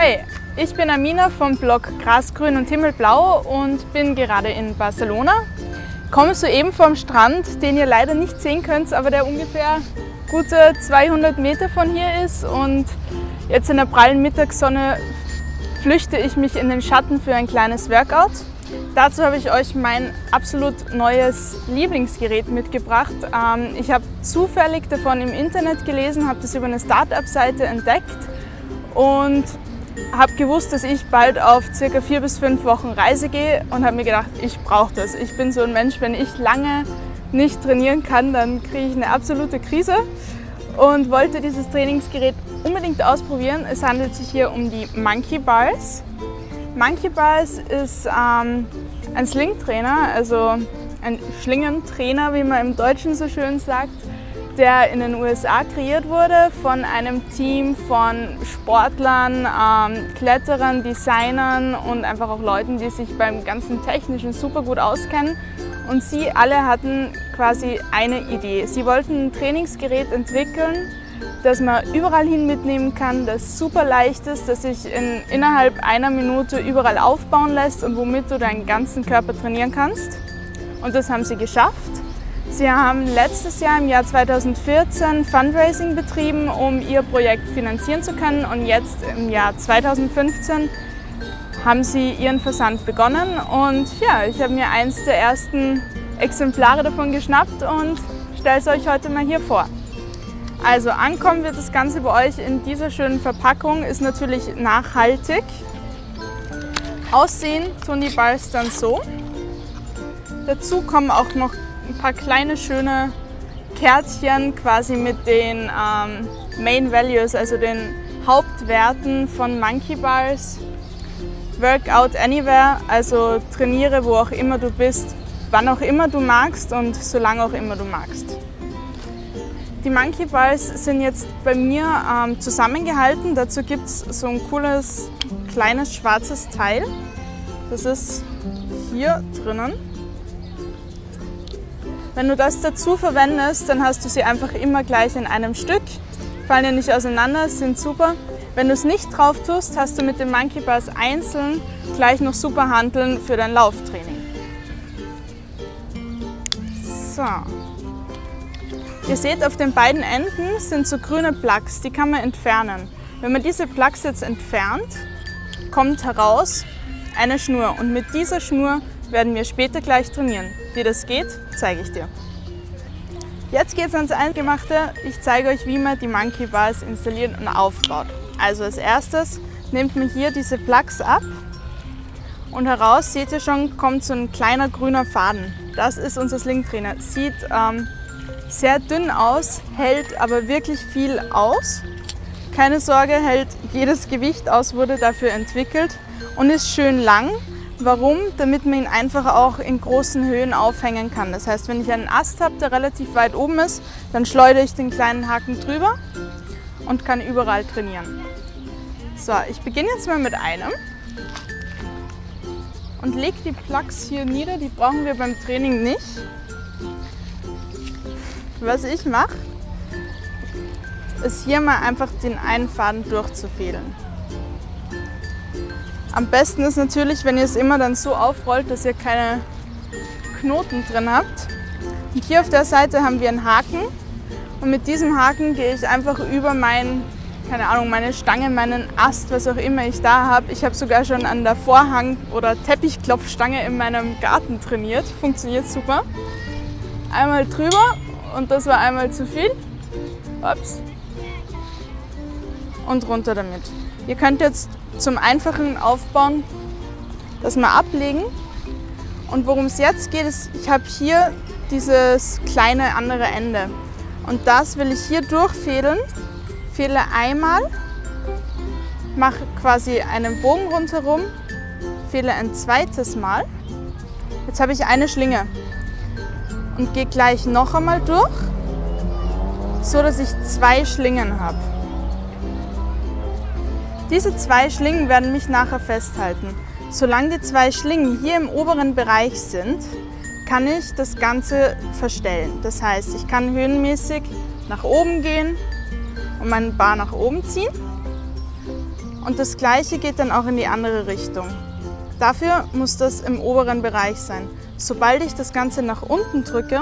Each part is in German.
Hey, ich bin Amina vom Blog Grasgrün und Himmelblau und bin gerade in Barcelona. Komme soeben vom Strand, den ihr leider nicht sehen könnt, aber der ungefähr gute 200 Meter von hier ist. Und jetzt in der prallen Mittagssonne flüchte ich mich in den Schatten für ein kleines Workout. Dazu habe ich euch mein absolut neues Lieblingsgerät mitgebracht. Ich habe zufällig davon im Internet gelesen, habe das über eine Start-up-Seite entdeckt und habe gewusst, dass ich bald auf ca. 4 bis 5 Wochen Reise gehe und habe mir gedacht, ich brauche das. Ich bin so ein Mensch, wenn ich lange nicht trainieren kann, dann kriege ich eine absolute Krise und wollte dieses Trainingsgerät unbedingt ausprobieren. Es handelt sich hier um die Monkey Bars. Monkey Bars ist ein Slingtrainer, also ein Schlingentrainer, wie man im Deutschen so schön sagt, der in den USA kreiert wurde von einem Team von Sportlern, Kletterern, Designern und einfach auch Leuten, die sich beim ganzen Technischen super gut auskennen. Und sie alle hatten quasi eine Idee. Sie wollten ein Trainingsgerät entwickeln, das man überall hin mitnehmen kann, das super leicht ist, das sich innerhalb einer Minute überall aufbauen lässt und womit du deinen ganzen Körper trainieren kannst. Und das haben sie geschafft. Sie haben letztes Jahr, im Jahr 2014, Fundraising betrieben, um ihr Projekt finanzieren zu können. Und jetzt im Jahr 2015 haben sie ihren Versand begonnen. Und ja, ich habe mir eins der ersten Exemplare davon geschnappt und stelle es euch heute mal hier vor. Also ankommen wird das Ganze bei euch in dieser schönen Verpackung, ist natürlich nachhaltig. Aussehen tun die Bars dann so. Dazu kommen auch noch ein paar kleine schöne Kärtchen quasi mit den Main Values, also den Hauptwerten von Monkey Bars. Workout anywhere, also trainiere wo auch immer du bist, wann auch immer du magst und solange auch immer du magst. Die Monkey Bars sind jetzt bei mir zusammengehalten. Dazu gibt es so ein cooles kleines schwarzes Teil. Das ist hier drinnen. Wenn du das dazu verwendest, dann hast du sie einfach immer gleich in einem Stück. Fallen dir nicht auseinander, sind super. Wenn du es nicht drauf tust, hast du mit den Monkey Bars einzeln gleich noch super Hanteln für dein Lauftraining. So. Ihr seht, auf den beiden Enden sind so grüne Plugs, die kann man entfernen. Wenn man diese Plugs jetzt entfernt, kommt heraus eine Schnur und mit dieser Schnur werden wir später gleich trainieren. Wie das geht, zeige ich dir. Jetzt geht es ans Eingemachte. Ich zeige euch, wie man die Monkey Bars installiert und aufbaut. Also als erstes nehmt man hier diese Plugs ab und heraus, seht ihr schon, kommt so ein kleiner grüner Faden. Das ist unser Slingtrainer. Sieht sehr dünn aus, hält aber wirklich viel aus. Keine Sorge, hält jedes Gewicht aus, wurde dafür entwickelt und ist schön lang. Warum? Damit man ihn einfach auch in großen Höhen aufhängen kann. Das heißt, wenn ich einen Ast habe, der relativ weit oben ist, dann schleudere ich den kleinen Haken drüber und kann überall trainieren. So, ich beginne jetzt mal mit einem und lege die Plugs hier nieder, die brauchen wir beim Training nicht. Was ich mache, ist hier mal einfach den einen Faden durchzufädeln. Am besten ist natürlich, wenn ihr es immer dann so aufrollt, dass ihr keine Knoten drin habt. Und hier auf der Seite haben wir einen Haken und mit diesem Haken gehe ich einfach über meine Stange, meinen Ast, was auch immer ich da habe. Ich habe sogar schon an der Vorhang- oder Teppichklopfstange in meinem Garten trainiert. Funktioniert super. Einmal drüber und das war einmal zu viel. Ups. Und runter damit. Ihr könnt jetzt zum einfachen Aufbauen das mal ablegen. Und worum es jetzt geht, ist, ich habe hier dieses kleine andere Ende. Und das will ich hier durchfädeln. Fädle einmal, mache quasi einen Bogen rundherum, fädle ein zweites Mal. Jetzt habe ich eine Schlinge und gehe gleich noch einmal durch, so dass ich 2 Schlingen habe. Diese 2 Schlingen werden mich nachher festhalten. Solange die 2 Schlingen hier im oberen Bereich sind, kann ich das Ganze verstellen. Das heißt, ich kann höhenmäßig nach oben gehen und meinen Bar nach oben ziehen Und das Gleiche geht dann auch in die andere Richtung. Dafür muss das im oberen Bereich sein. Sobald ich das Ganze nach unten drücke,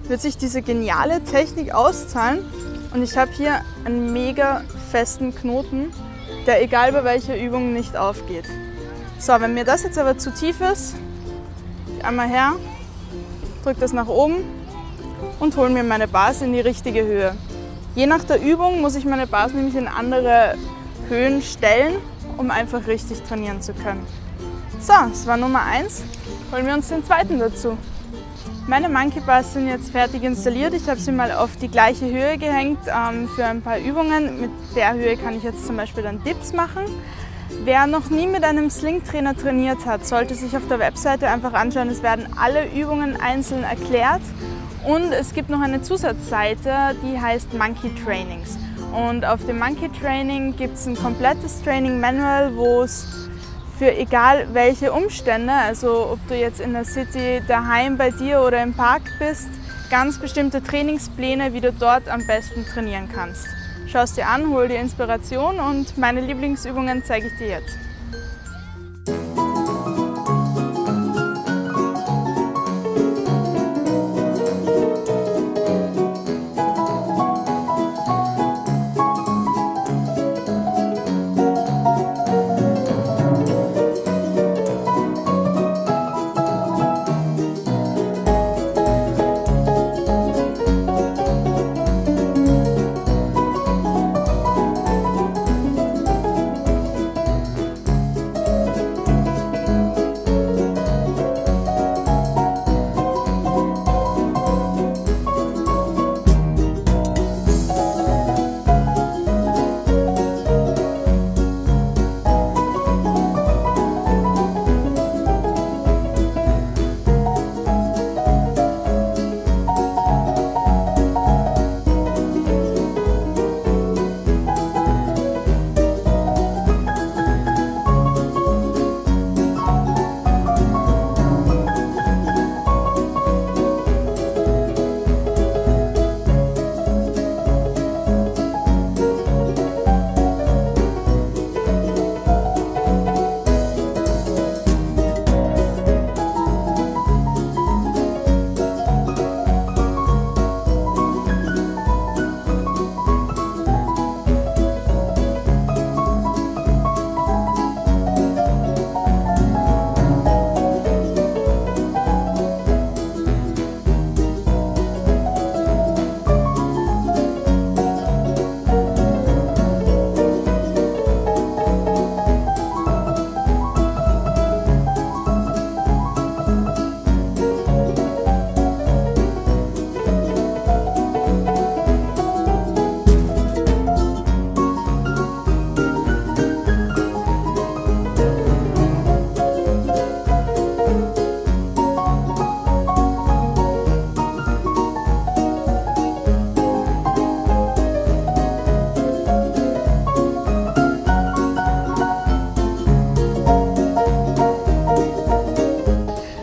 wird sich diese geniale Technik auszahlen und ich habe hier einen mega festen Knoten, der egal bei welcher Übung nicht aufgeht. So, wenn mir das jetzt aber zu tief ist, ich einmal her, drücke das nach oben und hole mir meine Bars in die richtige Höhe. Je nach der Übung muss ich meine Bars nämlich in andere Höhen stellen, um einfach richtig trainieren zu können. So, das war Nummer 1. Holen wir uns den zweiten dazu. Meine Monkey Bars sind jetzt fertig installiert. Ich habe sie mal auf die gleiche Höhe gehängt für ein paar Übungen. Mit der Höhe kann ich jetzt zum Beispiel dann Dips machen. Wer noch nie mit einem Sling-Trainer trainiert hat, sollte sich auf der Webseite einfach anschauen. Es werden alle Übungen einzeln erklärt und es gibt noch eine Zusatzseite, die heißt Monkey Trainings. Und auf dem Monkey Training gibt es ein komplettes Training Manual, wo es für egal welche Umstände, also ob du jetzt in der City, daheim bei dir oder im Park bist, ganz bestimmte Trainingspläne, wie du dort am besten trainieren kannst. Schau es dir an, hol dir Inspiration und meine Lieblingsübungen zeige ich dir jetzt.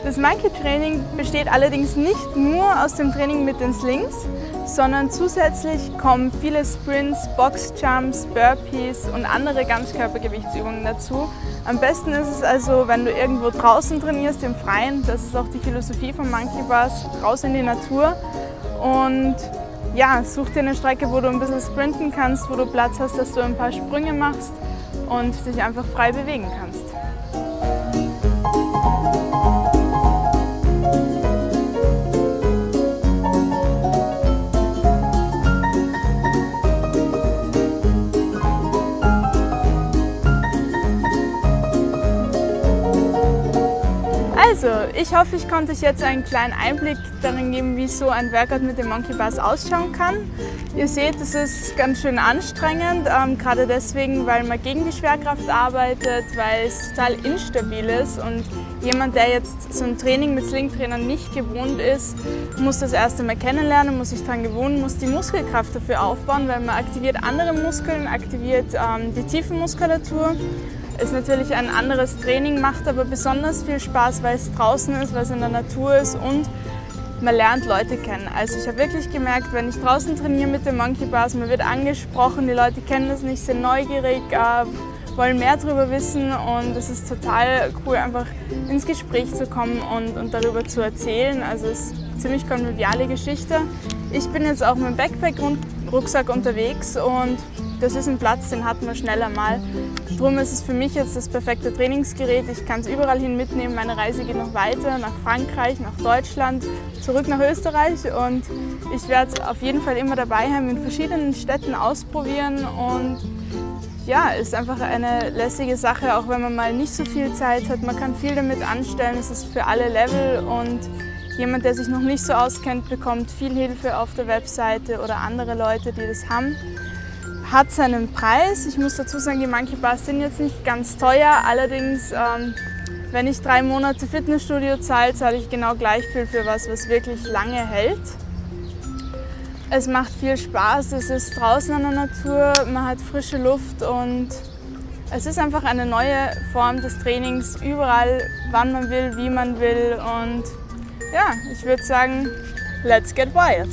Das Monkey Training besteht allerdings nicht nur aus dem Training mit den Slings, sondern zusätzlich kommen viele Sprints, Boxjumps, Burpees und andere Ganzkörpergewichtsübungen dazu. Am besten ist es also, wenn du irgendwo draußen trainierst, im Freien. Das ist auch die Philosophie von Monkey Bars, raus in die Natur. Und ja, such dir eine Strecke, wo du ein bisschen sprinten kannst, wo du Platz hast, dass du ein paar Sprünge machst und dich einfach frei bewegen kannst. Also, ich hoffe, ich konnte euch jetzt einen kleinen Einblick darin geben, wie so ein Workout mit den Monkey Bars ausschauen kann. Ihr seht, es ist ganz schön anstrengend, gerade deswegen, weil man gegen die Schwerkraft arbeitet, weil es total instabil ist und jemand, der jetzt so ein Training mit Sling-Trainern nicht gewohnt ist, muss das erst einmal kennenlernen, muss sich daran gewöhnen, muss die Muskelkraft dafür aufbauen, weil man aktiviert andere Muskeln, aktiviert die Tiefenmuskulatur. Ist natürlich ein anderes Training, macht aber besonders viel Spaß, weil es draußen ist, weil es in der Natur ist und man lernt Leute kennen. Also ich habe wirklich gemerkt, wenn ich draußen trainiere mit den Monkey Bars, man wird angesprochen, die Leute kennen das nicht, sind neugierig, wollen mehr darüber wissen und es ist total cool, einfach ins Gespräch zu kommen und darüber zu erzählen. Also es ist eine ziemlich konviviale Geschichte. Ich bin jetzt auch mit dem Backpack-Rucksack unterwegs und das ist ein Platz, den hatten wir schneller mal. Darum ist es für mich jetzt das perfekte Trainingsgerät. Ich kann es überall hin mitnehmen. Meine Reise geht noch weiter, nach Frankreich, nach Deutschland, zurück nach Österreich und ich werde es auf jeden Fall immer dabei haben, in verschiedenen Städten ausprobieren und ja, ist einfach eine lässige Sache, auch wenn man mal nicht so viel Zeit hat. Man kann viel damit anstellen, es ist für alle Level und jemand, der sich noch nicht so auskennt, bekommt viel Hilfe auf der Webseite oder andere Leute, die das haben. Hat seinen Preis. Ich muss dazu sagen, die Monkey Bars sind jetzt nicht ganz teuer, allerdings wenn ich 3 Monate Fitnessstudio zahle, zahle ich genau gleich viel für was wirklich lange hält. Es macht viel Spaß, es ist draußen in der Natur, man hat frische Luft und es ist einfach eine neue Form des Trainings, überall, wann man will, wie man will und ja, ich würde sagen, let's get wild!